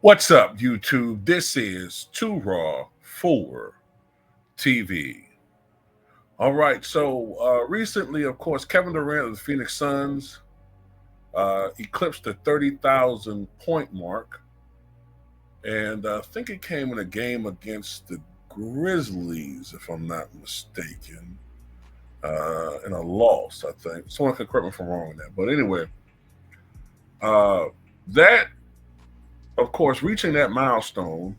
What's up, YouTube? This is Too Raw for TV. All right, so recently, of course, Kevin Durant of the Phoenix Suns eclipsed the 30,000 point mark, and I think it came in a game against the Grizzlies, if I'm not mistaken, in a loss, I think. Someone can correct me if I'm wrong on that. But anyway, uh, that, of course, reaching that milestone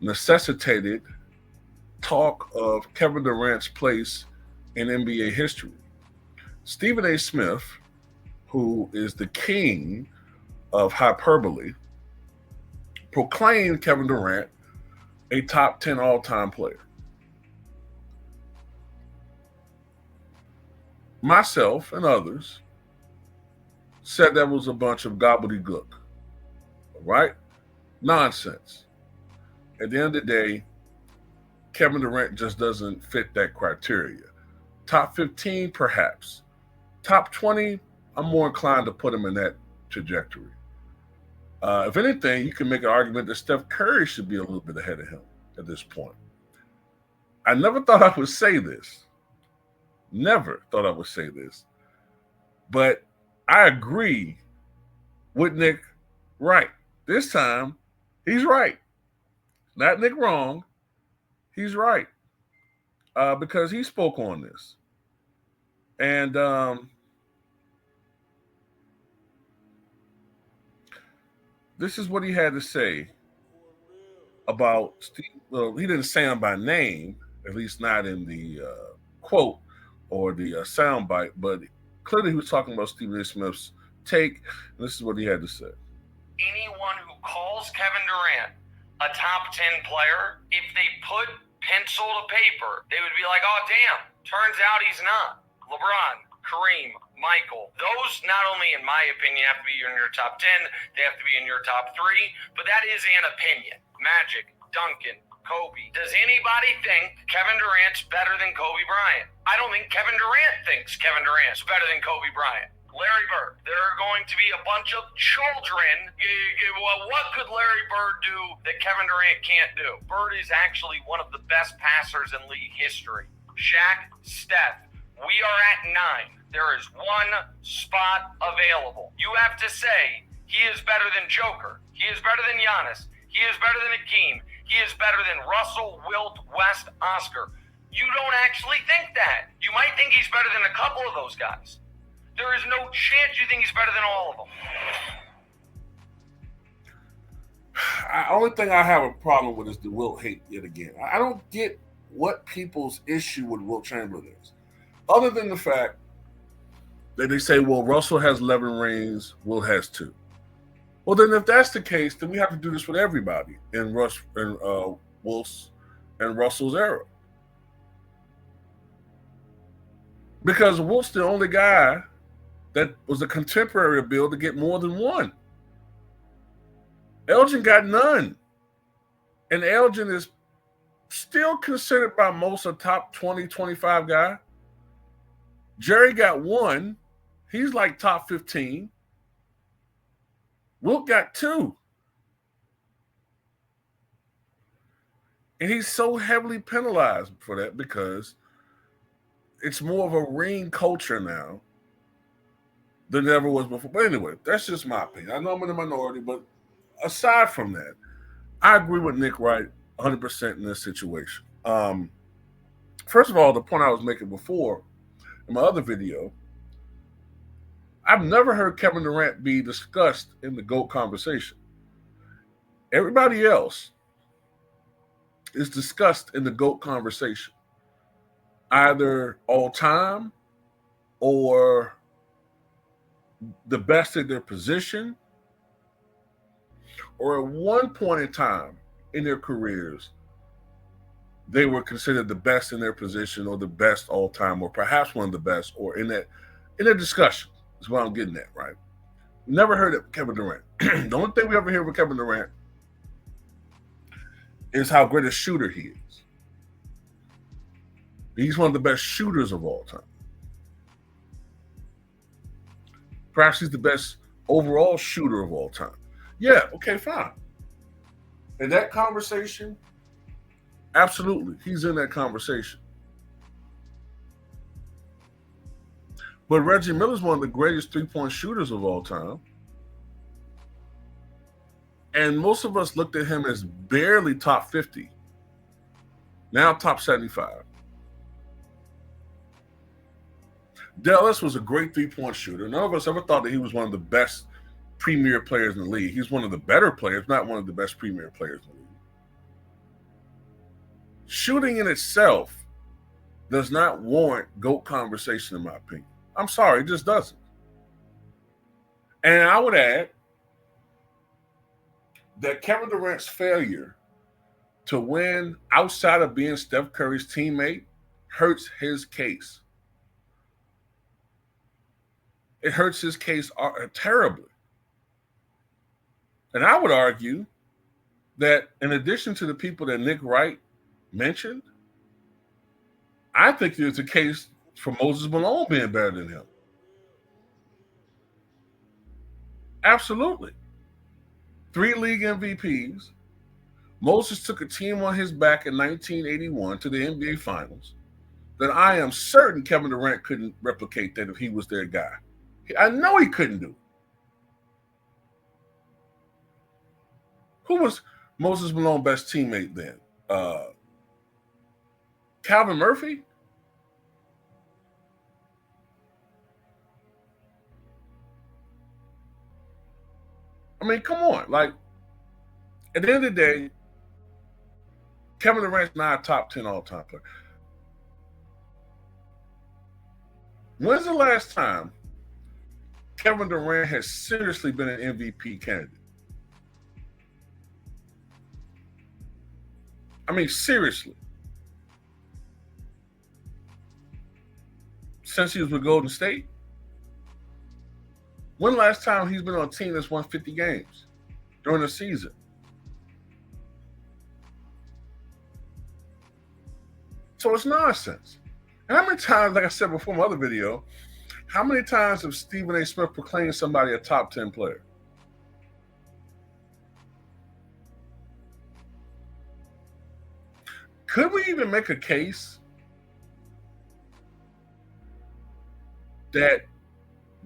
necessitated talk of Kevin Durant's place in NBA history. Stephen A. Smith, who is the king of hyperbole, proclaimed Kevin Durant a top 10 all time player. Myself and others said that was a bunch of gobbledygook, right? Nonsense. At the end of the day, Kevin Durant just doesn't fit that criteria. Top 15, perhaps. Top 20, I'm more inclined to put him in that trajectory. If anything, you can make an argument that Steph Curry should be a little bit ahead of him at this point. I never thought I would say this. Never thought I would say this. But I agree with Nick Wright. This time, he's right. Not Nick wrong. He's right. Because he spoke on this. And this is what he had to say about Steve. Well, he didn't say him by name, at least not in the quote or the soundbite, but clearly he was talking about Stephen A. Smith's take. And this is what he had to say. Anyone who calls Kevin Durant a top 10 player, if they put pencil to paper, they would be like, oh, damn, turns out he's not. LeBron, Kareem, Michael, those not only, in my opinion, have to be in your top 10, they have to be in your top 3, but that is an opinion. Magic, Duncan, Kobe. Does anybody think Kevin Durant's better than Kobe Bryant? I don't think Kevin Durant thinks Kevin Durant's better than Kobe Bryant. Larry Bird. There are going to be a bunch of children. Well, what could Larry Bird do that Kevin Durant can't do? Bird is actually one of the best passers in league history. Shaq, Steph. We are at 9. There is one spot available. You have to say he is better than Joker. He is better than Giannis. He is better than Hakeem. He is better than Russell, Wilt, West, Oscar. You don't actually think that. You might think he's better than a couple of those guys. There is no chance you think he's better than all of them. The only thing I have a problem with is the Wilt hate yet again. I don't get what people's issue with Wilt Chamberlain is. Other than the fact that they say, well, Russell has 11 rings, Wilt has 2. Well, then if that's the case, then we have to do this with everybody in Wilt's and Russell's era. Because Wilt's the only guy that was a contemporary of Bill to get more than one. Elgin got none. And Elgin is still considered by most a top 20, 25 guy. Jerry got 1. He's like top 15. Wilt got 2. And he's so heavily penalized for that because it's more of a ring culture now than it ever was before. But anyway, that's just my opinion. I know I'm in the minority, but aside from that, I agree with Nick Wright 100% in this situation. First of all, the point I was making before in my other video, I've never heard Kevin Durant be discussed in the GOAT conversation. Everybody else is discussed in the GOAT conversation, either all time or the best at their position, or at one point in time in their careers, they were considered the best in their position or the best all time, or perhaps one of the best, or in their discussion is what I'm getting at, right? Never heard of Kevin Durant. The only thing we ever hear with Kevin Durant is how great a shooter he is. He's one of the best shooters of all time. Perhaps he's the best overall shooter of all time. Yeah, okay, fine. In that conversation, absolutely, he's in that conversation. But Reggie Miller's one of the greatest three-point shooters of all time. And most of us looked at him as barely top 50. Now top 75. Dallas was a great three-point shooter. None of us ever thought that he was one of the best premier players in the league. He's one of the better players, not one of the best premier players in the league. Shooting in itself does not warrant GOAT conversation, in my opinion. I'm sorry, it just doesn't. And I would add that Kevin Durant's failure to win outside of being Steph Curry's teammate hurts his case. It hurts his case terribly. And I would argue that in addition to the people that Nick Wright mentioned, I think there's a case for Moses Malone being better than him. Absolutely. 3 league MVPs. Moses took a team on his back in 1981 to the NBA Finals that I am certain Kevin Durant couldn't replicate that if he was their guy. I know he couldn't do. Who was Moses Malone's best teammate then? Calvin Murphy? I mean, come on. Like, at the end of the day, Kevin Durant's not a top 10 all-time player. When's the last time Kevin Durant has seriously been an MVP candidate? I mean, seriously. Since he was with Golden State? When last time he's been on a team that's won 50 games during the season? So it's nonsense. And how many times, like I said before in my other video, how many times have Stephen A. Smith proclaimed somebody a top 10 player? Could we even make a case that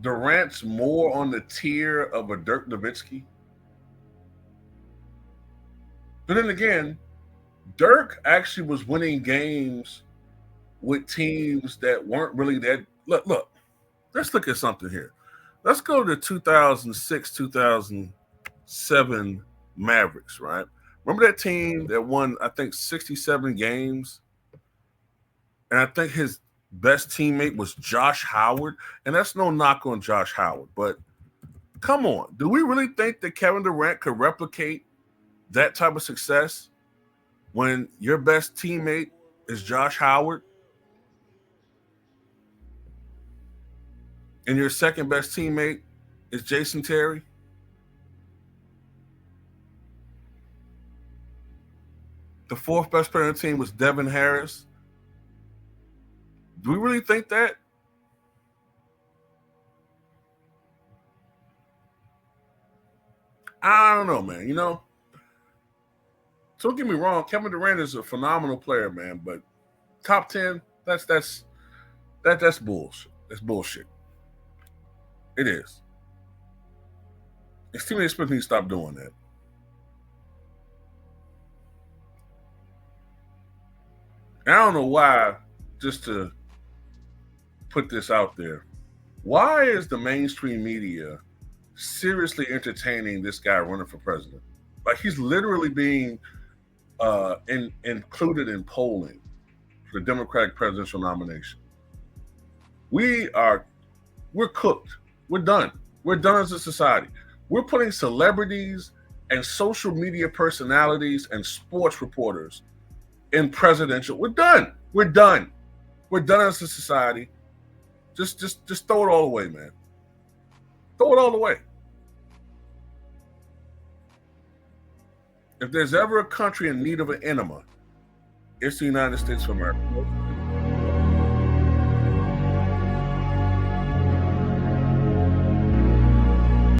Durant's more on the tier of a Dirk Nowitzki? But then again, Dirk actually was winning games with teams that weren't really that. Look, let's look at something here. Let's go to 2006, 2007 Mavericks, right? Remember that team that won, I think, 67 games? And I think his best teammate was Josh Howard. And that's no knock on Josh Howard. But come on. Do we really think that Kevin Durant could replicate that type of success when your best teammate is Josh Howard and your second best teammate is Jason Terry? The fourth best player on the team was Devin Harris. Do we really think that? I don't know, man. You know, don't get me wrong. Kevin Durant is a phenomenal player, man. But top 10, that's bullshit. That's bullshit. It is. And Stephen A. Smith needs to stop doing that. And I don't know why, just to put this out there, why is the mainstream media seriously entertaining this guy running for president? Like, he's literally being included in polling for the Democratic presidential nomination. We're cooked. We're done. We're done as a society. We're putting celebrities and social media personalities and sports reporters in presidential. We're done. We're done. We're done as a society. Just throw it all away, man. Throw it all away. If there's ever a country in need of an enema, it's the United States of America.